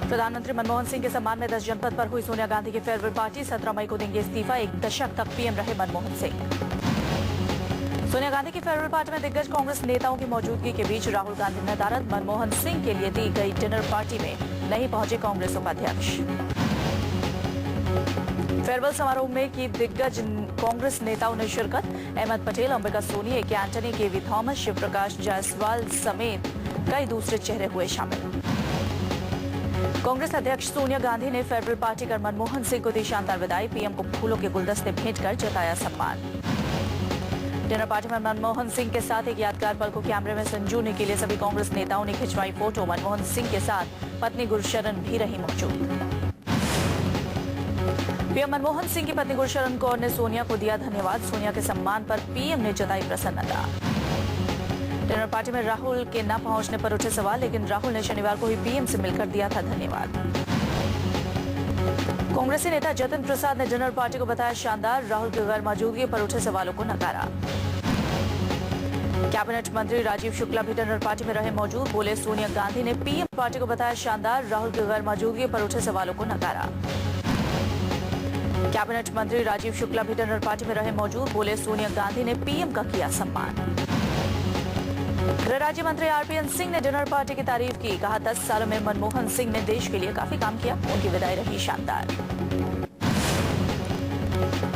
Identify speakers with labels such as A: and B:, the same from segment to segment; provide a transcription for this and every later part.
A: प्रधानमंत्री मनमोहन सिंह के सम्मान में 10 जनपद पर हुई सोनिया गांधी की फेयरवेल पार्टी। 17 मई को देंगे इस्तीफा। एक दशक तक पीएम रहे मनमोहन सिंह। सोनिया गांधी की फेयरवेल पार्टी में दिग्गज कांग्रेस नेताओं की मौजूदगी के बीच राहुल गांधी नदारद। मनमोहन सिंह के लिए दी गई डिनर पार्टी में नहीं पहुंचे कांग्रेस उपाध्यक्ष। फेयरवेल समारोह में की दिग्गज कांग्रेस नेताओं ने शिरकत। अहमद पटेल, अंबिका सोनी, ए के एंटनी, केवी थॉमस, शिव प्रकाश जायसवाल समेत कई दूसरे चेहरे हुए शामिल। कांग्रेस अध्यक्ष सोनिया गांधी ने फेयरवेल पार्टी कर मनमोहन सिंह को दी शानदार विदाई। पीएम को फूलों के गुलदस्ते भेंट कर जताया सम्मान। डिनर पार्टी में मनमोहन सिंह के साथ एक यादगार पल को कैमरे में संजोने के लिए सभी कांग्रेस नेताओं ने खिंचवाई फोटो। मनमोहन सिंह के साथ पत्नी गुरशरण भी रही मौजूद। पीएम मनमोहन सिंह की पत्नी गुरशरण कौर ने सोनिया को दिया धन्यवाद। सोनिया के सम्मान पर पीएम ने जताई प्रसन्नता। डिनर पार्टी में राहुल के न पहुंचने पर उठे सवाल, लेकिन राहुल ने शनिवार को ही पीएम से मिलकर दिया था धन्यवाद। कांग्रेसी नेता जतिन प्रसाद ने डिनर पार्टी को बताया शानदार। राहुल की गैर मौजूदगी पर उठे सवालों को नकारा। कैबिनेट मंत्री राजीव शुक्ला भी डिनर पार्टी में रहे मौजूद। बोले, सोनिया गांधी ने पीएम पार्टी को बताया शानदार। राहुल की गैर मौजूदगी पर उठे सवालों को नकारा। कैबिनेट मंत्री राजीव शुक्ला भी डिनर पार्टी में रहे मौजूद। बोले, सोनिया गांधी ने पीएम का किया सम्मान। गृह राज्य मंत्री आरपीएन सिंह ने डिनर पार्टी की तारीफ की। कहा, 10 सालों में मनमोहन सिंह ने देश के लिए काफी काम किया। उनकी विदाई रही शानदार।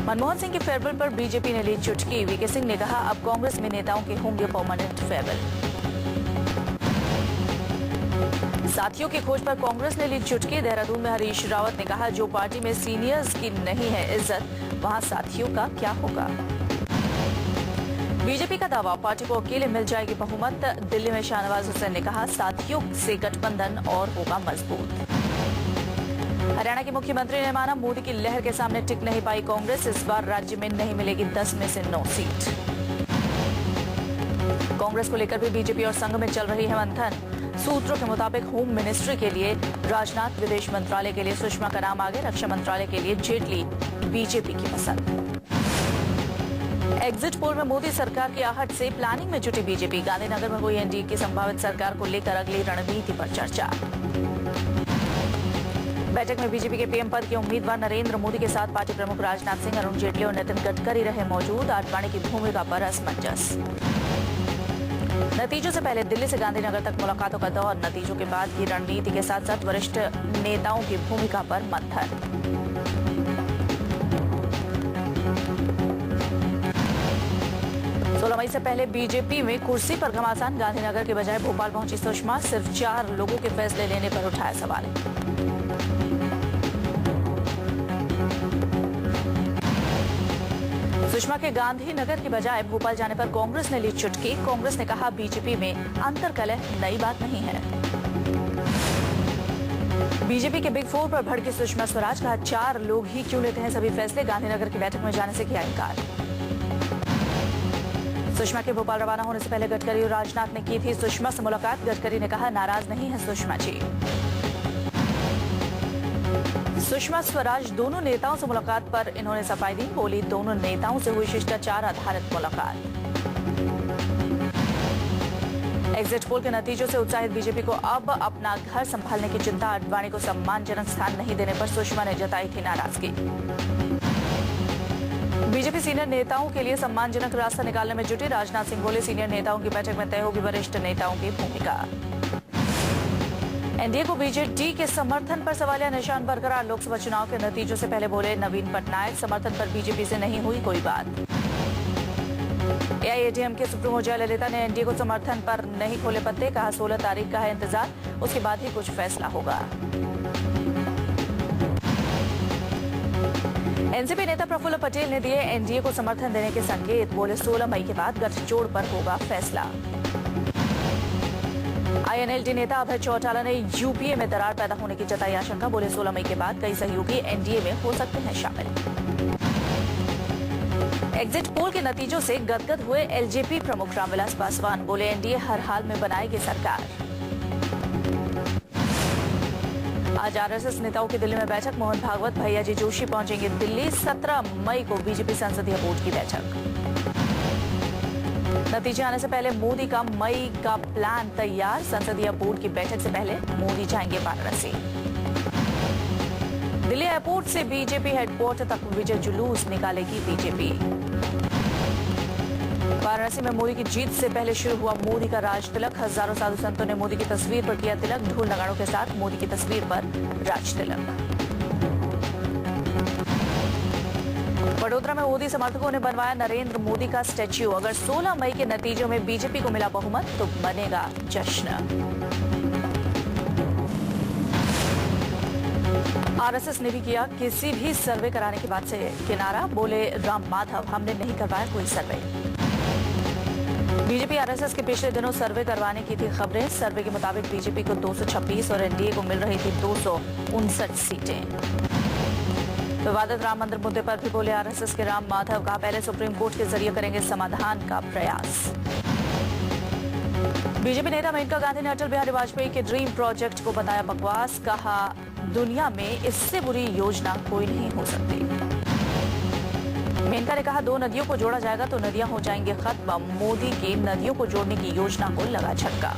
A: मनमोहन सिंह की फेयरवेल पर बीजेपी ने ली चुटकी। वीके सिंह ने कहा, अब कांग्रेस में नेताओं के होंगे परमानेंट फेयरवेल। साथियों की खोज पर कांग्रेस ने ली चुटकी। देहरादून में हरीश रावत ने कहा, जो पार्टी में सीनियर्स की नहीं है इज्जत, वहां साथियों का क्या होगा। बीजेपी का दावा, पार्टी को अकेले मिल जाएगी बहुमत। दिल्ली में शाहनवाज हुसैन ने कहा, साथियों से गठबंधन और होगा मजबूत। हरियाणा के मुख्यमंत्री ने माना, मोदी की लहर के सामने टिक नहीं पाई कांग्रेस। इस बार राज्य में नहीं मिलेगी 10 में से 9 सीट। कांग्रेस को लेकर भी बीजेपी और संघ में चल रही है मंथन। सूत्रों के मुताबिक होम मिनिस्ट्री के लिए राजनाथ, विदेश मंत्रालय के लिए सुषमा का नाम आगे, रक्षा मंत्रालय के लिए जेटली बीजेपी की पसंद। एग्जिट पोल में मोदी सरकार की आहट से प्लानिंग में जुटी बीजेपी। गांधीनगर में हुई एनडीए की संभावित सरकार को लेकर अगली रणनीति पर चर्चा। बैठक में बीजेपी के पीएम पद के उम्मीदवार नरेंद्र मोदी के साथ पार्टी प्रमुख राजनाथ सिंह, अरुण जेटली और नितिन गडकरी रहे मौजूद। आडवाणी की भूमिका पर असमंजस। नतीजों से पहले दिल्ली से गांधीनगर तक मुलाकातों का दौर। नतीजों के बाद की रणनीति के साथ साथ वरिष्ठ नेताओं की भूमिका पर मंथन। 16 मई से पहले बीजेपी में कुर्सी पर घमासान। गांधीनगर के बजाय भोपाल पहुंची सुषमा। सिर्फ 4 लोगों के फैसले लेने पर उठाया सवाल। सुषमा के गांधीनगर के बजाय भोपाल जाने पर कांग्रेस ने ली चुटकी। कांग्रेस ने कहा, बीजेपी में अंतर्कलह नई बात नहीं है। बीजेपी के बिग 4 पर भड़की सुषमा स्वराज। कहा, 4 लोग ही क्यों लेते हैं सभी फैसले। गांधीनगर की बैठक में जाने से किया इनकार। सुषमा के भोपाल रवाना होने से पहले गडकरी और राजनाथ ने की थी सुषमा से मुलाकात। गडकरी ने कहा, नाराज नहीं है सुषमा जी। सुषमा स्वराज दोनों नेताओं से मुलाकात पर इन्होंने सफाई दी। बोली, दोनों नेताओं से हुई शिष्टाचार आधारित मुलाकात। एग्जिट पोल के नतीजों से उत्साहित बीजेपी को अब अपना घर संभालने की चिंता। आडवाणी को सम्मानजनक स्थान नहीं देने पर सुषमा ने जताई थी नाराजगी। बीजेपी सीनियर नेताओं के लिए सम्मानजनक रास्ता निकालने में जुटी। राजनाथ सिंह बोले, सीनियर नेताओं की बैठक में तय होगी वरिष्ठ नेताओं की भूमिका। एनडीए को बीजेडी के समर्थन पर सवालिया निशान बरकरार। लोकसभा चुनाव के नतीजों से पहले बोले नवीन पटनायक, समर्थन पर बीजेपी से नहीं हुई कोई बात। एआईएडीएम के सुप्रीमो जयललिता ने एनडीए को समर्थन पर नहीं खोले पत्ते। कहा, 16 तारीख का है इंतजार, उसके बाद ही कुछ फैसला होगा। एनसीपी नेता प्रफुल्ल पटेल ने दिए एनडीए को समर्थन देने के संकेत। बोले, 16 मई के बाद गठजोड़ पर होगा फैसला। आईएनएलडी नेता अभय चौटाला ने यूपीए में दरार पैदा होने की जताई आशंका। बोले, 16 मई के बाद कई सहयोगी एनडीए में हो सकते हैं शामिल। एग्जिट पोल के नतीजों से गदगद हुए एलजेपी प्रमुख रामविलास पासवान। बोले, एनडीए हर हाल में बनाएगी सरकार। आज आरएसएस नेताओं की दिल्ली में बैठक। मोहन भागवत, भैयाजी जोशी पहुंचेंगे दिल्ली। 17 मई को बीजेपी संसदीय बोर्ड की बैठक। नतीजे आने से पहले मोदी का मई का प्लान तैयार। संसदीय बोर्ड की बैठक से पहले मोदी जाएंगे वाराणसी। दिल्ली एयरपोर्ट से बीजेपी हेडक्वार्टर तक विजय जुलूस निकालेगी बीजेपी। वाराणसी में मोदी की जीत से पहले शुरू हुआ मोदी का राज तिलक। हजारों साधु संतों ने मोदी की तस्वीर पर किया तिलक। ढोल नगाड़ों के साथ मोदी की तस्वीर पर राज तिलक। वडोदरा में मोदी समर्थकों ने बनवाया नरेंद्र मोदी का स्टैच्यू। अगर 16 मई के नतीजों में बीजेपी को मिला बहुमत तो बनेगा जश्न। आरएसएस ने भी किया किसी भी सर्वे कराने की बात से किनारा। बोले राम माधव, हमने नहीं करवाया कोई सर्वे। बीजेपी आरएसएस के पिछले दिनों सर्वे करवाने की थी खबरें। सर्वे के मुताबिक बीजेपी को 226 और एनडीए को मिल रही थी 259 सीटें। विवादित राम मंदिर मुद्दे पर भी बोले आरएसएस के राम माधव। कहा पहले सुप्रीम कोर्ट के जरिए करेंगे समाधान का प्रयास। बीजेपी नेता मेनका गांधी ने अटल बिहारी वाजपेयी के ड्रीम प्रोजेक्ट को बताया बकवास। कहा दुनिया में इससे बुरी योजना कोई नहीं हो सकती। मेनका ने कहा 2 नदियों को जोड़ा जाएगा तो नदियां हो जाएंगी खत्म। मोदी की नदियों को जोड़ने की योजना को लगा झटका।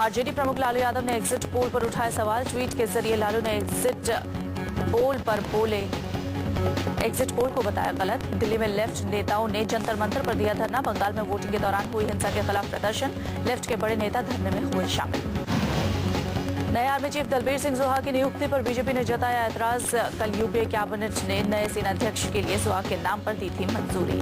A: आरजेडी प्रमुख लालू यादव ने एग्जिट पोल पर उठाए सवाल। ट्वीट के जरिए लालू ने एग्जिट पोल को बताया गलत। दिल्ली में लेफ्ट नेताओं ने जंतर मंतर पर दिया धरना। बंगाल में वोटिंग के दौरान हुई हिंसा के खिलाफ प्रदर्शन। लेफ्ट के बड़े नेता धरने में हुए शामिल। नए आर्मी चीफ दलबीर सिंह सुहा की नियुक्ति पर बीजेपी ने जताया ऐतराज। कल यूपीए कैबिनेट ने नए सेनाध्यक्ष के लिए सुहा के नाम पर दी थी मंजूरी।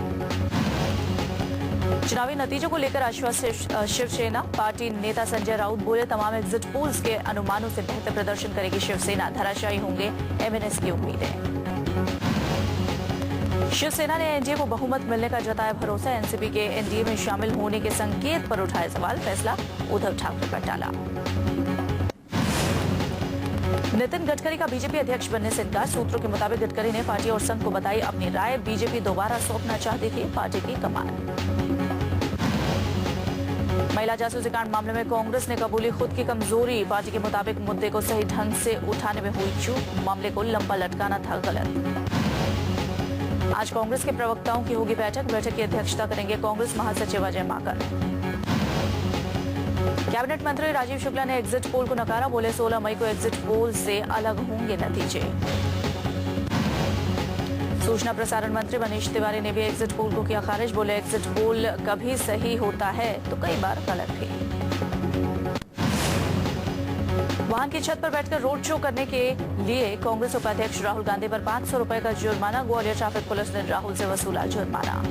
A: चुनावी नतीजों को लेकर आश्वस्त शिवसेना। पार्टी नेता संजय राउत बोले तमाम एग्जिट पोल्स के अनुमानों से बेहतर प्रदर्शन करेगी शिवसेना। धराशायी होंगे एमएनएस की उम्मीदें। शिवसेना ने एनडीए को बहुमत मिलने का जताया भरोसा। एनसीपी के एनडीए में शामिल होने के संकेत पर उठाए सवाल। फैसला उद्धव ठाकरे पर टाला। नितिन गडकरी का बीजेपी अध्यक्ष बनने से इनकार। सूत्रों के मुताबिक गडकरी ने पार्टी और संघ को बताई अपनी राय। बीजेपी दोबारा सौंपना चाहती थी पार्टी की कमान। महिला जासूसी कांड मामले में कांग्रेस ने कबूली खुद की कमजोरी। पार्टी के मुताबिक मुद्दे को सही ढंग से उठाने में हुई चूक। मामले को लंबा लटकाना था गलत। आज कांग्रेस के प्रवक्ताओं की होगी बैठक। बैठक की अध्यक्षता करेंगे कांग्रेस महासचिव अजय माकन। कैबिनेट मंत्री राजीव शुक्ला ने एग्जिट पोल को नकारा। बोले 16 मई को एग्जिट पोल से अलग होंगे नतीजे। सूचना प्रसारण मंत्री मनीष तिवारी ने भी एग्जिट पोल को किया खारिज। बोले एग्जिट पोल कभी सही होता है तो कई बार गलत भी। वाहन की छत पर बैठकर रोड शो करने के लिए कांग्रेस उपाध्यक्ष राहुल गांधी पर 500 रुपए का जुर्माना। ग्वालियर ट्रैफिक पुलिस ने राहुल से वसूला जुर्माना।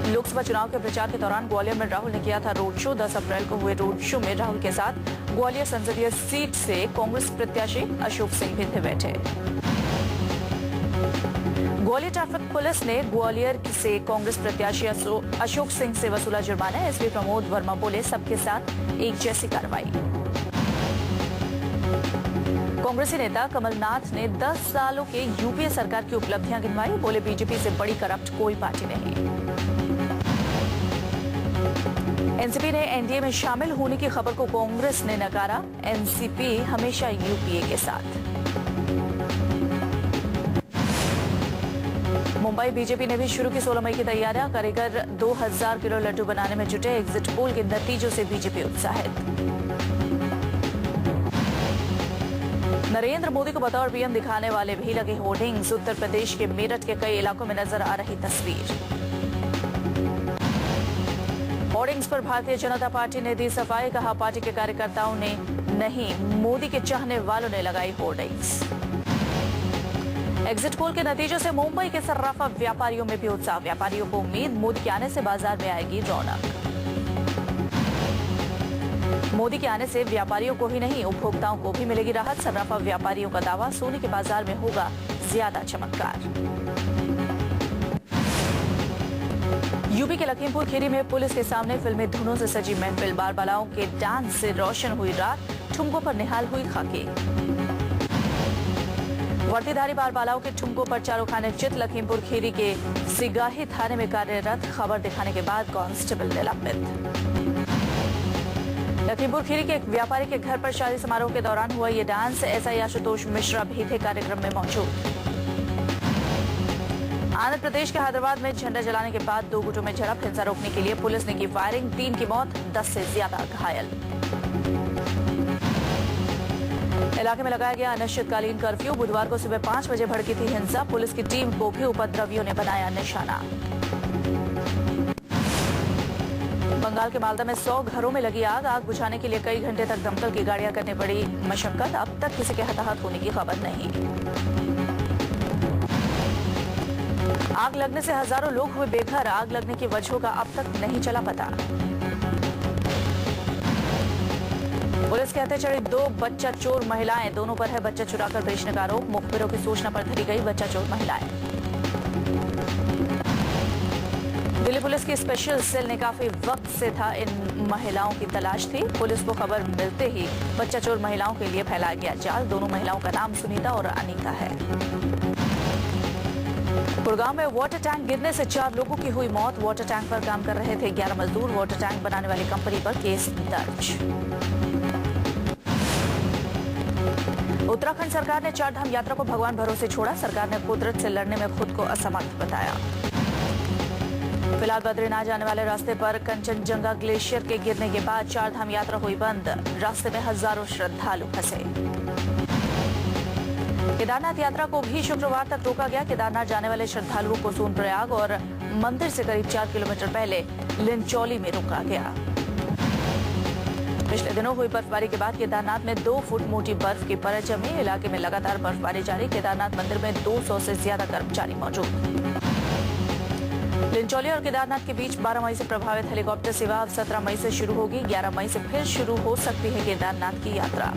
A: लोकसभा चुनाव के प्रचार के दौरान ग्वालियर में राहुल ने किया था रोड शो। 10 अप्रैल को हुए रोड शो में राहुल के साथ ग्वालियर संसदीय सीट से कांग्रेस प्रत्याशी अशोक सिंह भी थे बैठे। ग्वालियर ट्रैफिक पुलिस ने ग्वालियर से कांग्रेस प्रत्याशी अशोक सिंह से वसूला जुर्माना। एसपी प्रमोद वर्मा बोले सबके साथ एक जैसी कार्रवाई। कांग्रेसी नेता कमलनाथ ने 10 सालों के यूपीए सरकार की उपलब्धियां गिनवाई। बोले बीजेपी से बड़ी करप्ट कोई पार्टी नहीं। एनसीपी ने एनडीए में शामिल होने की खबर को कांग्रेस ने नकारा। एनसीपी हमेशा यूपीए के साथ। मुंबई बीजेपी ने भी शुरू की 16 मई की तैयारियां। कारीगर 2000 किलो लड्डू बनाने में जुटे। एग्जिट पोल के नतीजों से बीजेपी उत्साहित। नरेंद्र मोदी को बतौर पीएम दिखाने वाले भी लगे होर्डिंग्स। उत्तर प्रदेश के मेरठ के कई इलाकों में नजर आ रही तस्वीर। होर्डिंग्स पर भारतीय जनता पार्टी ने दी सफाई। कहा पार्टी के कार्यकर्ताओं ने नहीं, मोदी के चाहने वालों ने लगाई होर्डिंग्स। एग्जिट पोल के नतीजों से मुंबई के सर्राफा व्यापारियों में भी उत्साह। व्यापारियों को उम्मीद मोदी के आने से बाजार में आएगी रौनक। मोदी के आने से व्यापारियों को ही नहीं उपभोक्ताओं को भी मिलेगी राहत। सर्राफा व्यापारियों का दावा सोने के बाजार में होगा ज्यादा चमत्कार। यूपी के लखीमपुर खीरी में पुलिस के सामने फिल्मी धुनों से सजी महफिल। बारबालाओं के डांस से रोशन हुई रात। ठुमकों पर निहाल हुई खाकी। वर्दीधारी बारबालाओं के ठुमकों पर चारों खाने चित। लखीमपुर खीरी के सिगाही थाने में कार्यरत। खबर दिखाने के बाद कांस्टेबल निलंबित। लखीमपुर खीरी के एक व्यापारी के घर पर शादी समारोह के दौरान हुआ ये डांस। एसआई आशुतोष मिश्रा भी थे कार्यक्रम में मौजूद। आंध्र प्रदेश के हैदराबाद में झंडा जलाने के बाद दो गुटों में झड़प, हिंसा रोकने के लिए पुलिस ने की फायरिंग, 3 की मौत, 10 से ज्यादा घायल। इलाके में लगाया गया अनिश्चितकालीन कर्फ्यू, बुधवार को सुबह 5 बजे भड़की थी हिंसा, पुलिस की टीम को भी उपद्रवियों ने बनाया निशाना। बंगाल के मालदा में 100 घरों में लगी आग बुझाने के लिए कई घंटे तक दमकल की गाड़ियां करने पड़ी मशक्कत, अब तक किसी के हताहत होने की खबर नहीं। आग लगने से हजारों लोग हुए बेघर, आग लगने की वजहों का अब तक नहीं चला पता। पुलिस के हत्या चढ़ी 2 बच्चा चोर महिलाएं, दोनों पर है बच्चा चुराकर बेचने का आरोप, मुखबिरों की सूचना पर धरी गई बच्चा चोर महिलाएं। दिल्ली पुलिस की स्पेशल सेल ने काफी वक्त से था इन महिलाओं की तलाश थी, पुलिस को खबर मिलते ही बच्चा चोर महिलाओं के लिए फैलाया गया जाल, दोनों महिलाओं का नाम सुनीता और अनीता है। गुड़गांव में वाटर टैंक गिरने से 4 लोगों की हुई मौत, वाटर टैंक पर काम कर रहे थे 11 मजदूर, वाटर टैंक बनाने वाली कंपनी पर केस दर्ज। उत्तराखंड सरकार ने 4 धाम यात्रा को भगवान भरोसे छोड़ा, सरकार ने कुदरत से लड़ने में खुद को असमर्थ बताया। फिलहाल बद्रीनाथ जाने वाले रास्ते पर कंचनजंगा ग्लेशियर के गिरने के बाद 4 धाम यात्रा हुई बंद, रास्ते में हजारों श्रद्धालु फंसे। केदारनाथ यात्रा को भी शुक्रवार तक रोका गया, केदारनाथ जाने वाले श्रद्धालुओं को सोनप्रयाग और मंदिर से करीब 4 किलोमीटर पहले लिंचौली में रोका गया। पिछले दिनों हुई बर्फबारी के बाद केदारनाथ में 2 फुट मोटी बर्फ की परत जमी, इलाके में लगातार बर्फबारी जारी, केदारनाथ मंदिर में 200 से ज्यादा कर्मचारी मौजूद। लिंचौली और केदारनाथ के बीच 12 मई से प्रभावित हेलीकॉप्टर सेवा अब 17 मई से शुरू होगी, 11 मई से फिर शुरू हो सकती है केदारनाथ की यात्रा।